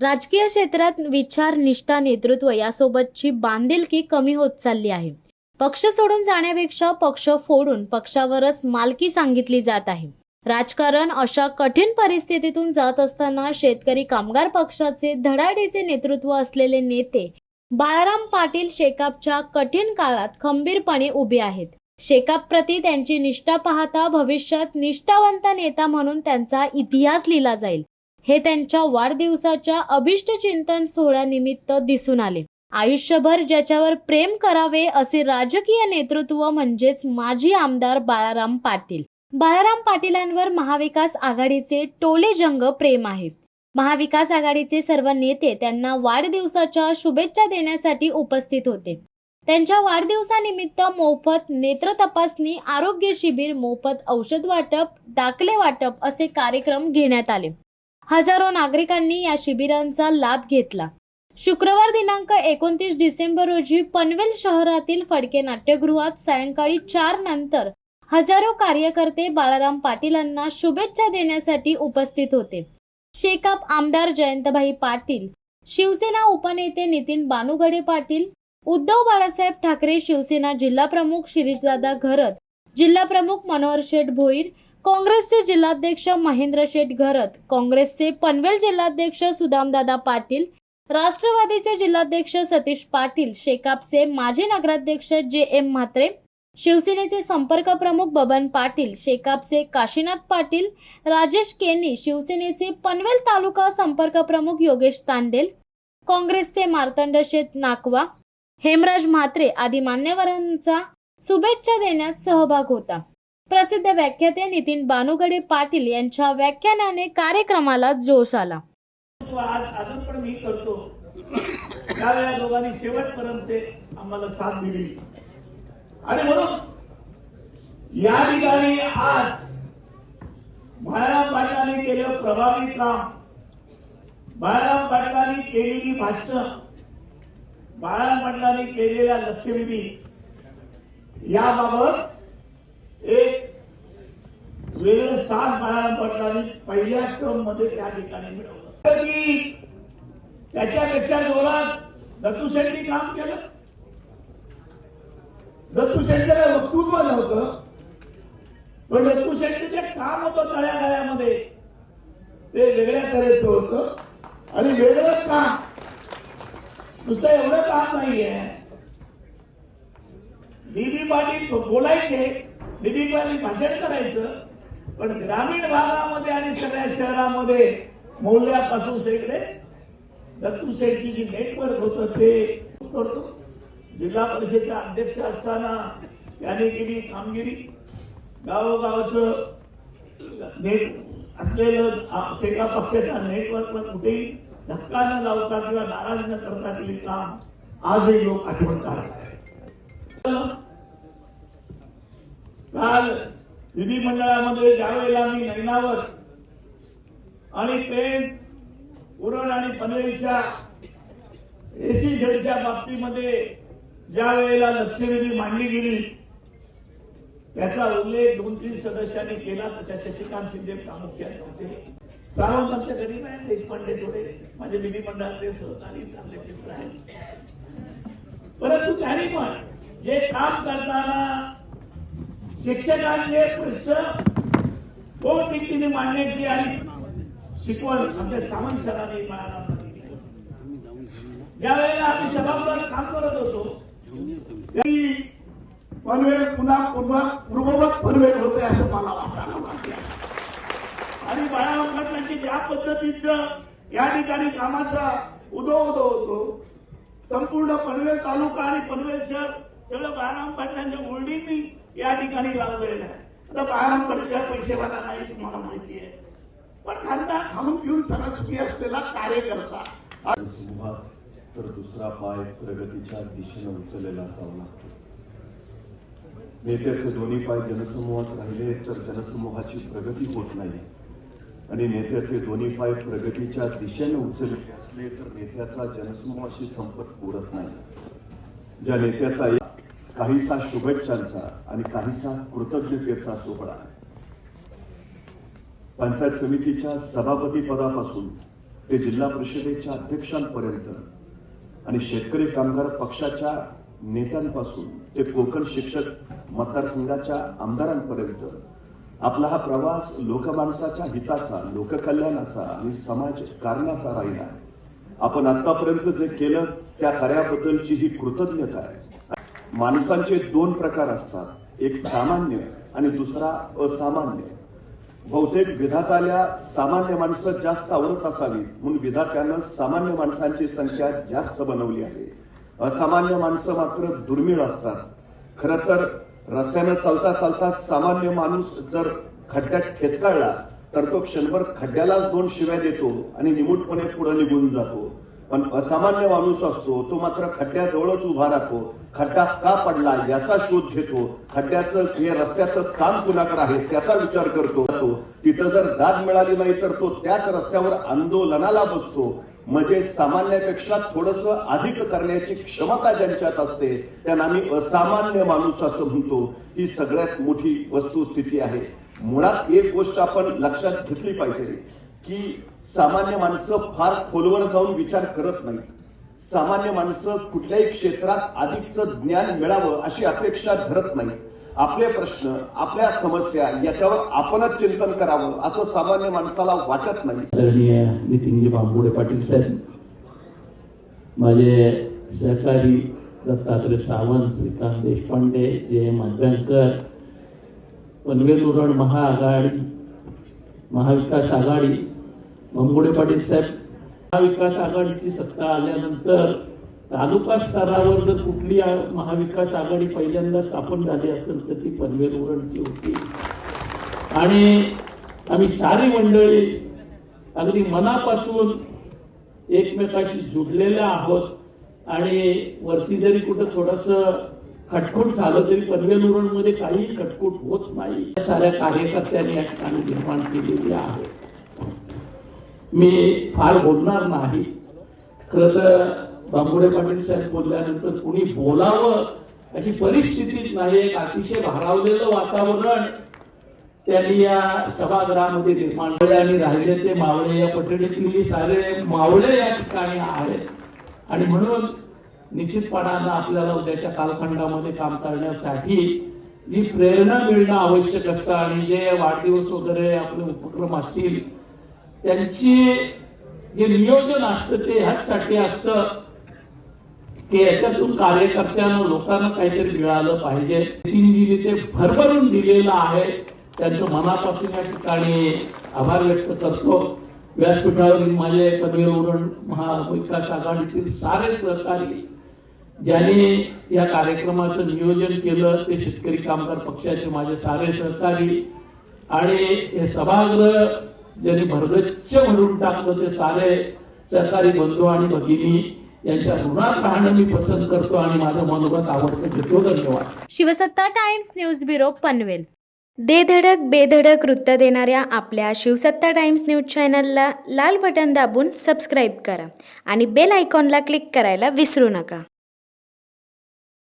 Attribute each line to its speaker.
Speaker 1: राजकीय क्षेत्रात विचार, निष्ठा, नेतृत्व यासोबतची बांधिलकी कमी होत चालली आहे. पक्ष सोडून जाण्यापेक्षा पक्ष फोडून पक्षावरच मालकी सांगितली जात आहे. राजकारण अशा कठीण परिस्थितीतून जात असताना शेतकरी कामगार पक्षाचे धडाडीचे नेतृत्व असलेले नेते बाळाराम पाटील शेकापच्या कठीण काळात खंबीरपणे उभे आहेत. शेकाप प्रती त्यांची निष्ठा पाहता भविष्यात निष्ठावंत नेता म्हणून त्यांचा इतिहास लिहिला जाईल, हे त्यांच्या वाढदिवसाच्या अभिष्ट चिंतन सोहळ्यानिमित्त दिसून आले. आयुष्यभर ज्याच्यावर प्रेम करावे असे राजकीय नेतृत्व म्हणजेच माजी आमदार बाळाराम पाटील. बाळाराम पाटीलांवर महाविकास आघाडीचे टोले जंग प्रेम आहे. महाविकास आघाडीचे सर्व नेते त्यांना वाढदिवसाच्या शुभेच्छा देण्यासाठी उपस्थित होते. त्यांच्या वाढदिवसानिमित्त मोफत नेत्र तपासणी, आरोग्य शिबिर, मोफत औषध वाटप, दाखले वाटप असे कार्यक्रम घेण्यात आले. हजारो नागरिकांनी या शिबिरांचा लाभ घेतला. शुक्रवार दिनांक 29 डिसेंबर रोजी पनवेल शहरातील फडके नाट्यगृहात सायंकाळी 4 नंतर हजारो कार्यकर्ते बाळाराम पाटीलांना शुभेच्छा देण्यासाठी उपस्थित होते. शेकाप आमदार जयंतभाई पाटील, शिवसेना उपनेते नितीन बानुगडे पाटील, उद्धव बाळासाहेब ठाकरे शिवसेना जिल्हाप्रमुख शिरीषदादा घरत, जिल्हाप्रमुख मनोहर शेठ भोईर, काँग्रेसचे जिल्हाध्यक्ष महेंद्र शेठ घरत, काँग्रेसचे पनवेल जिल्हाध्यक्ष सुदामदादा पाटील, राष्ट्रवादीचे जिल्हाध्यक्ष सतीश पाटील, शेकापचे माजी नगराध्यक्ष जे.एम. म्हात्रे, शिवसेनेचे संपर्क प्रमुख बबन पाटील, शेकापचे काशीनाथ पाटील, राजेश केनी, शिवसेनेचे पनवेल तालुका संपर्क प्रमुख योगेश तांडेल, काँग्रेसचे मार्तंड शेठ नाकवा, हेमराज म्हात्रे आदी मान्यवरांचा शुभेच्छा देण्यात सहभाग होता. प्रसिद्ध व्याख्याते नितीन बानुगडे पाटील यांच्या व्याख्यानाने कार्यक्रमाला जोश आला.
Speaker 2: आज अजून पण मी करतो. त्यावेळेला दोघांनी शेवटपर्यंत आम्हाला साथ दिली आणि म्हणून या ठिकाणी आज बाळाराम पाटलांनी केलेलं प्रभावी काम, बाळाराम पाटलांनी केलेली भाषण, बाळाराम पाटलांनी केलेल्या लक्षवेधी याबाबत एक वेगळं स्थान बाळाराम पाटलांनी पहिल्या क्रम मध्ये त्या ठिकाणी मिळवलं. की त्याच्यापेक्षा जोरात दत्तू शेट्टी काम केलं. दत्तू शेट्टीला वक्तृत्व नव्हतं, पण दत्तू शेट्टी जे काम होतं तळ्यागाळ्यामध्ये ते वेगळ्या तऱ्हेचं होतं. आणि वेगळं काम नुसतं एवढं काम नाहीये. डीबी पाटील बोलायचे, डीबी पाटील भाषण करायचं, पण ग्रामीण भागामध्ये आणि सगळ्या शहरामध्ये मोहल्ल्यापासून सगळे दत्तू शेठची जी नेटवर्क होतं ते करतो. जिल्हा परिषदेचा अध्यक्ष असताना त्याने केली कामगिरी. गावोगावचं नेट असलेलं शेका पक्षाच्या नेटवर्कवर कुठेही धक्का न लावता किंवा नाराज न करता केली काम आजही लोक आठवण काढतात. काल विधिमंडळामध्ये ज्यावेळेला मी नैनावर आणि पेण, उरण आणि पनवेलच्या एसी झेडच्या बाबतीमध्ये ज्या वेळेला लक्षवेधी मांडली गेली त्याचा उल्लेख 2-3 सदस्यांनी केला. त्याच्या शशिकांत शिंदे प्रामुख्याने होते. सावंत आमच्या गरीब आहेत, देशपांडे थोडे माझे विधिमंडळातले सहकारी चांगले मित्र आहेत. परंतु त्यांनी पण जे काम करताना शिक्षकांचे प्रश्न पोटतिडकीने मांडण्याची आणि शिकवण आमच्या सावंत सरांनी बाळाराम दिली. ज्या वेळेला आम्ही सभागृहात काम करत होतो पनवेल पुन्हा पूर्ववत पनवेल होते असं मला वाटतं. आणि बाळाराम पाटलांची ज्या पद्धतीचं या ठिकाणी कामाचा उदो होतो, संपूर्ण पनवेल तालुका आणि पनवेल शहर सगळं बाळाराम पाटलांच्या होल्डिंगनी या ठिकाणी लावलेलं आहे. आता बाळाराम पाटील पैसेवाला नाही तुम्हाला माहिती आहे, पण खासदार खाऊन पिऊन सगळं सुखी असलेला कार्यकर्ता.
Speaker 3: तर दुसरा पाय प्रगतीच्या दिशेने उचललेला असावा लागतो. नेत्याचे दोन्ही पाय जनसमूहात राहिले तर जनसमूहाची प्रगती होत नाही आणि नेत्याचे दोन्ही पाय प्रगतीच्या दिशेने उचलले असले तर नेत्याचा जनसमूहाशी संपर्क उरत नाही. ज्या नेत्याचा काहीसा शुभेच्छांचा आणि काहीसा कृतज्ञतेचा सोहळा पंचायत समितीच्या सभापती पदापासून ते जिल्हा परिषदेच्या अध्यक्षांपर्यंत आणि शेतकरी कामगार पक्षाच्या नेत्यांपासून ते कोकण शिक्षक मतदारसंघाच्या आमदारांपर्यंत आपला हा प्रवास लोकमानसाच्या हिताचा, लोककल्याणाचा आणि समाजकारणाचा राहिला आहे. आपण आतापर्यंत जे केलं त्या कार्याबद्दलची ही कृतज्ञता आहे. माणसांचे दोन प्रकार असतात, एक सामान्य आणि दुसरा असामान्य. बहुतेक विधात्याला सामान्य माणसं जास्त आवडत असावी म्हणून विधात्यानं सामान्य माणसांची संख्या जास्त बनवली आहे. असामान्य माणसं मात्र दुर्मिळ असतात. खरं तर रस्त्यानं चालता चालता सामान्य माणूस जर खड्ड्यात ठेचकाळला तर तो क्षणभर खड्ड्यालाच 2 शिव्या देतो आणि निमूटपणे पुढे निघून जातो. पण असामान्य माणूस असतो तो मात्र खड्ड्याजवळच उभा राहतो. खड्डा का पडला याचा शोध घेतो. खड्ड्याचं हे रस्त्याचं काम कुणाकडे आहे त्याचा विचार करतो. तिथं जर दाद मिळाली नाही तर तो त्याच रस्त्यावर आंदोलनाला बसतो. म्हणजे सामान्यापेक्षा थोडंसं अधिक करण्याची क्षमता ज्यांच्यात असते त्यांना आम्ही असामान्य माणूस असं म्हणतो. ही सगळ्यात मोठी वस्तुस्थिती आहे. मुळात एक गोष्ट आपण लक्षात घेतली पाहिजे की सामान्य माणसं फार खोलवर जाऊन विचार करत नाहीत. सामान्य माणसं कुठल्याही क्षेत्रात अधिकचं ज्ञान मिळावं अशी अपेक्षा धरत नाहीत. आपले प्रश्न, आपल्या समस्या याच्यावर आपणच चिंतन करावं असं सामान्य माणसाला वाटत नाही.
Speaker 4: आदरणीय नितीनजी बांबुडे पाटील साहेब, माझे सहकारी दत्तात्रय सावंत, श्रीकांत देशपांडे, जय माधव्यांकर, पनवेल उरण महाआघाडी, महाविकास आघाडी, बांबुडे पाटील साहेब, महाविकास आघाडीची सत्ता आल्यानंतर तालुका स्तरावर जर कुठली महाविकास आघाडी पहिल्यांदा स्थापन झाली असेल तर ती पनवेल उरणची होती. आणि आम्ही सारी मंडळी अगदी मनापासून एकमेकाशी जुडलेल्या आहोत. आणि वरती जरी कुठं थोडंसं खटखूट झालं तरी पनवेल उरणमध्ये काहीही खटखूट होत नाही. साऱ्या कार्यकर्त्यांनी या ठिकाणी निर्माण केलेली आहे. मी फार बोलणार नाही. खरं तर बांबुडे पाटील साहेब बोलल्यानंतर कुणी बोलावं अशी परिस्थितीच नाही. एक अतिशय भारावलेलं वातावरण त्यांनी या सभागृहामध्ये निर्माण केले आणि राहिले ते मावळे, या पठडीतील सारे मावळे या ठिकाणी आहेत. आणि म्हणून निश्चितपणानं आपल्याला उद्याच्या कालखंडामध्ये काम करण्यासाठी जी प्रेरणा मिळणं आवश्यक असतं आणि जे वाढदिवस वगैरे आपले उपक्रम असतील त्यांची जे नियोजन असतं ते ह्याचसाठी असतं की याच्यातून कार्यकर्त्यांना, लोकांना काहीतरी मिळालं पाहिजे. नितीनजीने ते भरभरून दिलेलं आहे. त्यांचं मनापासून या ठिकाणी आभार व्यक्त करतो. व्यासपीठावरील माझे पनवेल उरण महाविकास आघाडीतील सारे सहकारी ज्यांनी या कार्यक्रमाचं नियोजन केलं ते शेतकरी कामगार पक्षाचे माझे सारे सहकारी आणि हे सभागृह ज्यांनी भरगच्च भरून टाकलं ते सारे सहकारी बंधू आणि भगिनी यांच्या ऋणात राहणं मी पसंत करतो आणि माझं मनोगत आवडतं घेतो. धन्यवाद.
Speaker 1: शिवसत्ता टाइम्स न्यूज ब्युरो पनवेल.
Speaker 5: दे धडक बेधडक वृत्त देणाऱ्या आपल्या शिवसत्ता टाइम्स न्यूज चॅनलला लाल बटन दाबून सबस्क्राईब करा आणि बेल आयकॉनला क्लिक करायला विसरू नका.